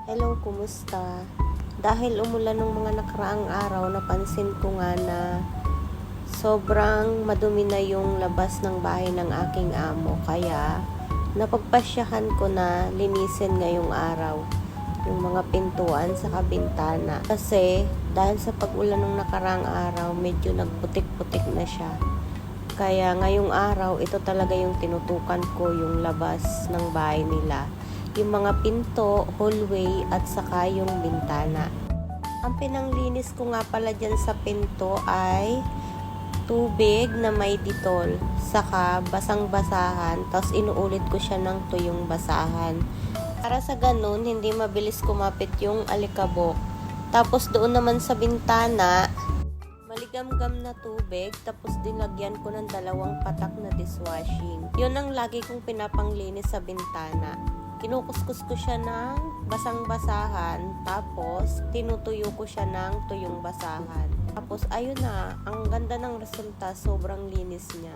Hello, kumusta? Dahil umulan ng mga nakaraang araw, napansin ko nga na sobrang madumi na yung labas ng bahay ng aking amo. Kaya, napagpasyahan ko na linisin ngayong araw yung mga pintuan sa kabintana. Kasi, dahil sa pag-ulan ng nakaraang araw, medyo nagputik-putik na siya. Kaya ngayong araw, ito talaga yung tinutukan ko, yung labas ng bahay nila. Yung mga pinto, hallway, at saka yung bintana. Ang pinanglinis ko nga pala dyan sa pinto ay tubig na may ditol, saka basang-basahan, tapos inuulit ko siya ng tuyong basahan. Para sa ganun, hindi mabilis kumapit yung alikabok. Tapos doon naman sa bintana, maligamgam na tubig, tapos dinagyan ko ng 2 patak na dishwashing. Yun ang lagi kong pinapanglinis sa bintana. Kinukuskus ko siya ng basang-basahan, tapos tinutuyo ko siya ng tuyong basahan. Tapos ayun na, ang ganda ng resulta, sobrang linis niya.